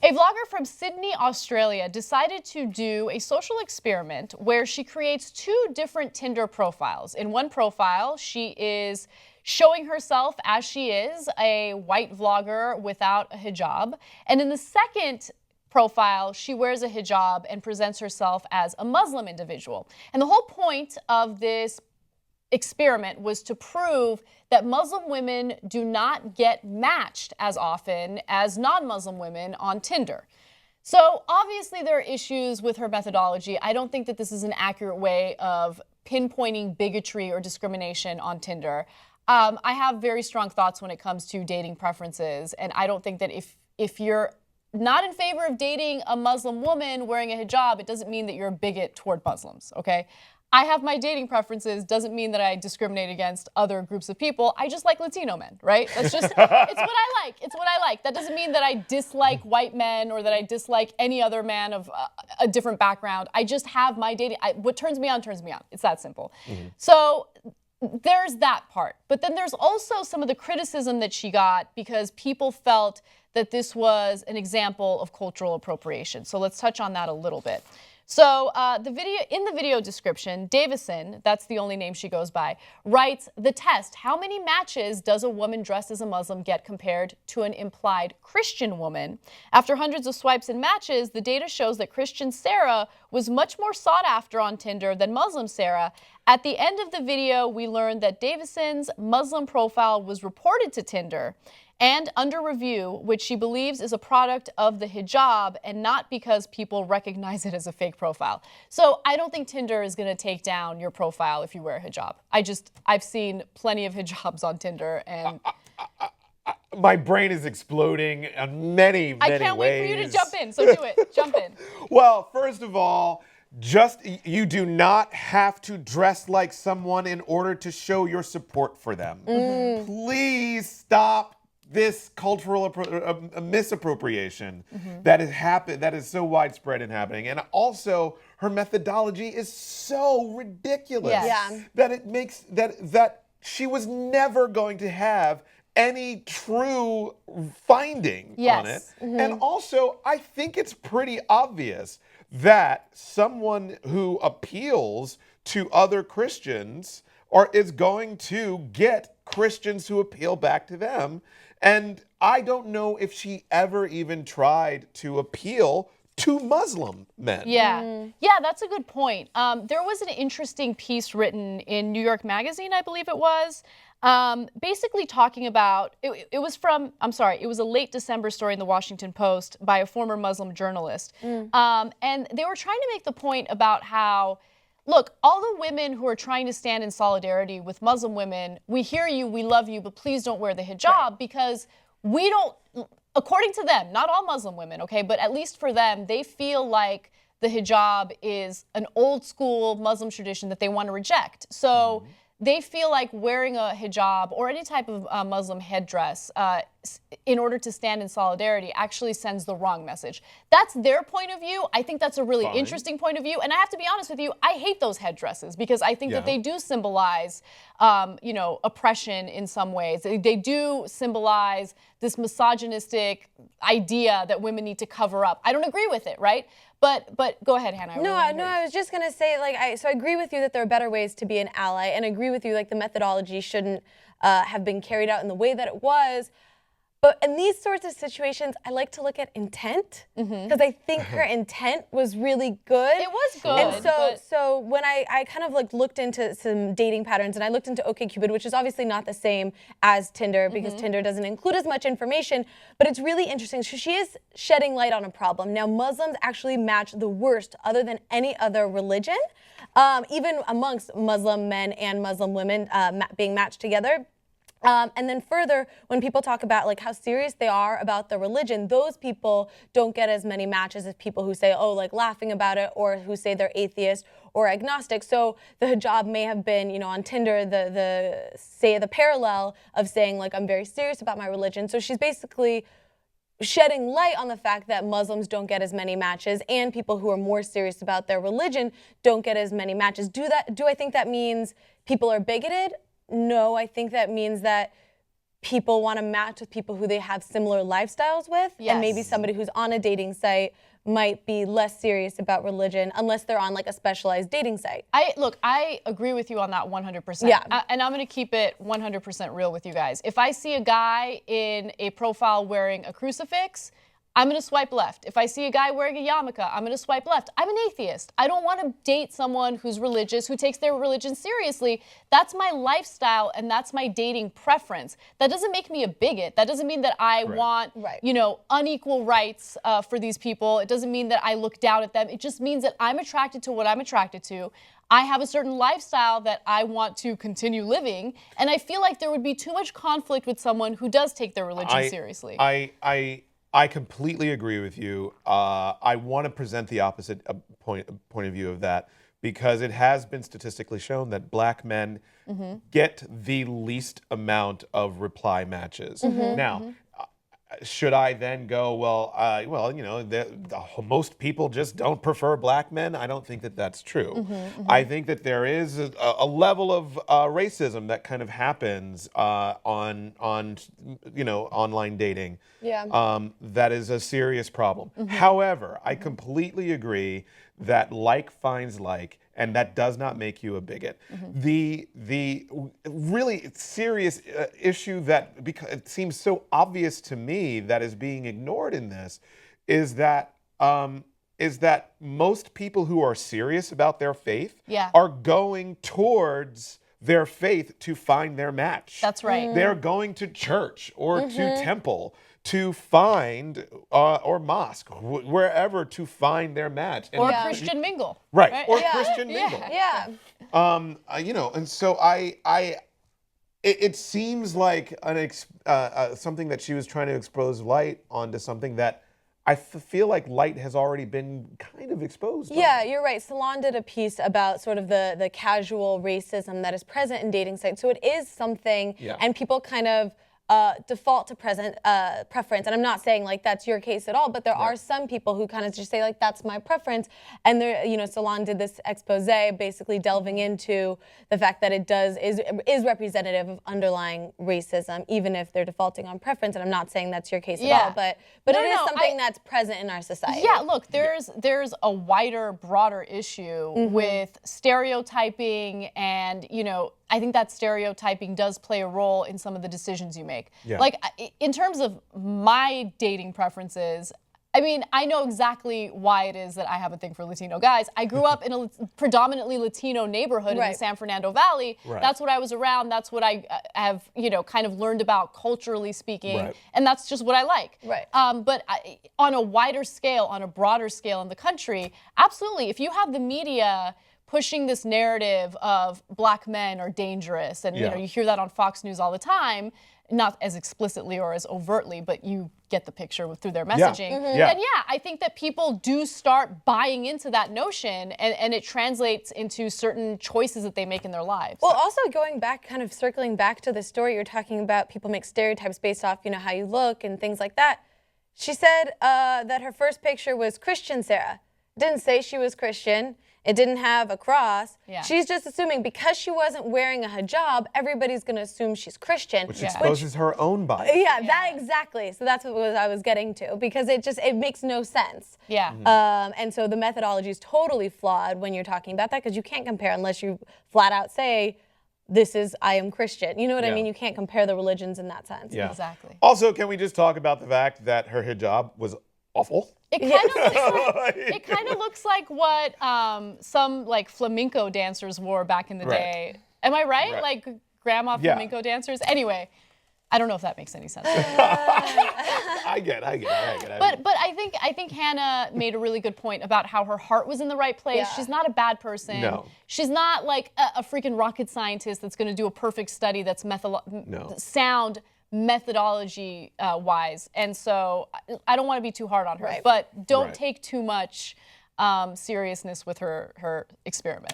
A vlogger from Sydney, Australia decided to do a social experiment where she creates 2 different Tinder profiles. In one profile, she is showing herself as she is, a white vlogger without a hijab. And in the second profile, she wears a hijab and presents herself as a Muslim individual. And the whole point of this experiment was to prove that Muslim women do not get matched as often as non-Muslim women on Tinder. So obviously there are issues with her methodology. I don't think that this is an accurate way of pinpointing bigotry or discrimination on Tinder. I have very strong thoughts when it comes to dating preferences, and I don't think that if you're not in favor of dating a Muslim woman wearing a hijab, it doesn't mean that you're a bigot toward Muslims, okay? I have my dating preferences, doesn't mean that I discriminate against other groups of people. I just like Latino men, right? That's just, it's what I like. It's what I like. That doesn't mean that I dislike white men or that I dislike any other man of a different background. I just have my dating, what turns me on, turns me on. It's that simple. Mm-hmm. So there's that part. But then there's also some of the criticism that she got because people felt that this was an example of cultural appropriation. So let's touch on that a little bit. So in the video description, Davison, that's the only name she goes by, writes, the test, how many matches does a woman dressed as a Muslim get compared to an implied Christian woman? After hundreds of swipes and matches, the data shows that Christian Sarah was much more sought after on Tinder than Muslim Sarah. At the end of the video, we learned that Davison's Muslim profile was reported to Tinder and under review, which she believes is a product of the hijab and not because people recognize it as a fake profile. So I don't think Tinder is going to take down your profile if you wear a hijab. I've seen plenty of hijabs on Tinder, and my brain is exploding in many ways. I can't wait for you to jump in, so do it. Jump in. Well, first of all, you do not have to dress like someone in order to show your support for them. Mm-hmm. Please stop this cultural misappropriation that is so widespread and happening. And also, her methodology is so ridiculous that it makes that she was never going to have any true finding on it. Mm-hmm. And also, I think it's pretty obvious that someone who appeals to other Christians is going to get Christians who appeal back to them. And I don't know if she ever even tried to appeal to Muslim men. Yeah, that's a good point. There was an interesting piece written in New York Magazine, I believe it was, basically talking about, it was a late December story in the Washington Post by a former Muslim journalist. And they were trying to make the point about how, look, all the women who are trying to stand in solidarity with Muslim women, we hear you, we love you, but please don't wear the hijab because we don't, according to them, not all Muslim women, okay, but at least for them, they feel like the hijab is an old school Muslim tradition that they want to reject. So they feel like wearing a hijab or any type of Muslim headdress in order to stand in solidarity actually sends the wrong message. That's their point of view. I think that's a really interesting point of view. And I have to be honest with you, I hate those headdresses because I think that they do symbolize, oppression in some ways. They do symbolize this misogynistic idea that women need to cover up. I don't agree with it, right? But go ahead, Hannah. I was just gonna say, so I agree with you that there are better ways to be an ally, and agree with you, the methodology shouldn't have been carried out in the way that it was. But in these sorts of situations, I like to look at intent because I think her intent was really good. It was good. And so when I kind of looked into some dating patterns, and I looked into OkCupid, which is obviously not the same as Tinder because Tinder doesn't include as much information, but it's really interesting. So she is shedding light on a problem. Now, Muslims actually match the worst other than any other religion, even amongst Muslim men and Muslim women being matched together. And then further, when people talk about how serious they are about the religion, those people don't get as many matches as people who say, laughing about it, or who say they're atheist or agnostic. So the hijab may have been, on Tinder, the parallel of saying I'm very serious about my religion. So she's basically shedding light on the fact that Muslims don't get as many matches and people who are more serious about their religion don't get as many matches. Do I think that means people are bigoted? No, I think that means that people want to match with people who they have similar lifestyles with, and maybe somebody who's on a dating site might be less serious about religion unless they're on like a specialized dating site. I agree with you on that 100%. Yeah. And I'm going to keep it 100% real with you guys. If I see a guy in a profile wearing a crucifix, I'm going to swipe left. If I see a guy wearing a yarmulke, I'm going to swipe left. I'm an atheist. I don't want to date someone who's religious, who takes their religion seriously. That's my lifestyle and that's my dating preference. That doesn't make me a bigot. That doesn't mean that I want, you know, unequal rights for these people. It doesn't mean that I look down at them. It just means that I'm attracted to what I'm attracted to. I have a certain lifestyle that I want to continue living, and I feel like there would be too much conflict with someone who does take their religion seriously. I completely agree with you. I want to present the opposite point of view of that, because it has been statistically shown that black men get the least amount of reply matches. Now, should I then go, well, you know, most people just don't prefer black men? I don't think that that's true. I think that there is a level of racism that kind of happens on you know, online dating. That is a serious problem. However, I completely agree that like finds like, and that does not make you a bigot. The really serious issue that, because it seems so obvious to me, that is being ignored in this is that most people who are serious about their faith are going towards their faith to find their match. That's right. They're going to church or to temple to find, or mosque, wherever, to find their match. Or Christian mingle. Right. Or Christian mingle. You know, and so it seems like something that she was trying to expose light onto something that I feel like light has already been kind of exposed. Yeah, you're right. Salon did a piece about sort of the casual racism that is present in dating sites. So it is something, and people kind of default to preference. And I'm not saying like that's your case at all, but there are some people who kind of just say like, that's my preference. And there, you know, Salon did this expose basically delving into the fact that it is representative of underlying racism, even if they're defaulting on preference. And I'm not saying that's your case at all, but it is something that's present in our society. Yeah, look, there's a wider, broader issue with stereotyping, and, you know, I think that stereotyping does play a role in some of the decisions you make. Like, in terms of my dating preferences, I mean, I know exactly why it is that I have a thing for Latino guys. I grew up in a predominantly Latino neighborhood in the San Fernando Valley. That's what I was around. That's what I have, you know, kind of learned about culturally speaking. And that's just what I like. But on a wider scale, on a broader scale in the country, absolutely. If you have the media pushing this narrative of black men are dangerous, and you know, you hear that on Fox News all the time, not as explicitly or as overtly, but you get the picture through their messaging. And I think that people do start buying into that notion, and it translates into certain choices that they make in their lives. Well, also going back, kind of circling back to the story you're talking about, people make stereotypes based off, you know, how you look and things like that. She said that her first picture was Christian Sarah. Didn't say she was Christian. It didn't have a cross. She's just assuming because she wasn't wearing a hijab, everybody's going to assume she's Christian. Which exposes her own bias. That exactly. So that's what I was getting to, because it makes no sense. And so the methodology is totally flawed when you're talking about that, because you can't compare unless you flat out say, I am Christian. You know what I mean? You can't compare the religions in that sense. Exactly. Also, can we just talk about the fact that her hijab was awful? It kind of looks like what some like flamenco dancers wore back in the day. Am I right? Like grandma flamenco dancers. Anyway, I don't know if that makes any sense. I get it. But I think Hannah made a really good point about how her heart was in the right place. She's not a bad person. No. She's not like a freaking rocket scientist that's going to do a perfect study that's sound methodology wise. And so I don't want to be too hard on her, but don't take too much seriousness with her experiment.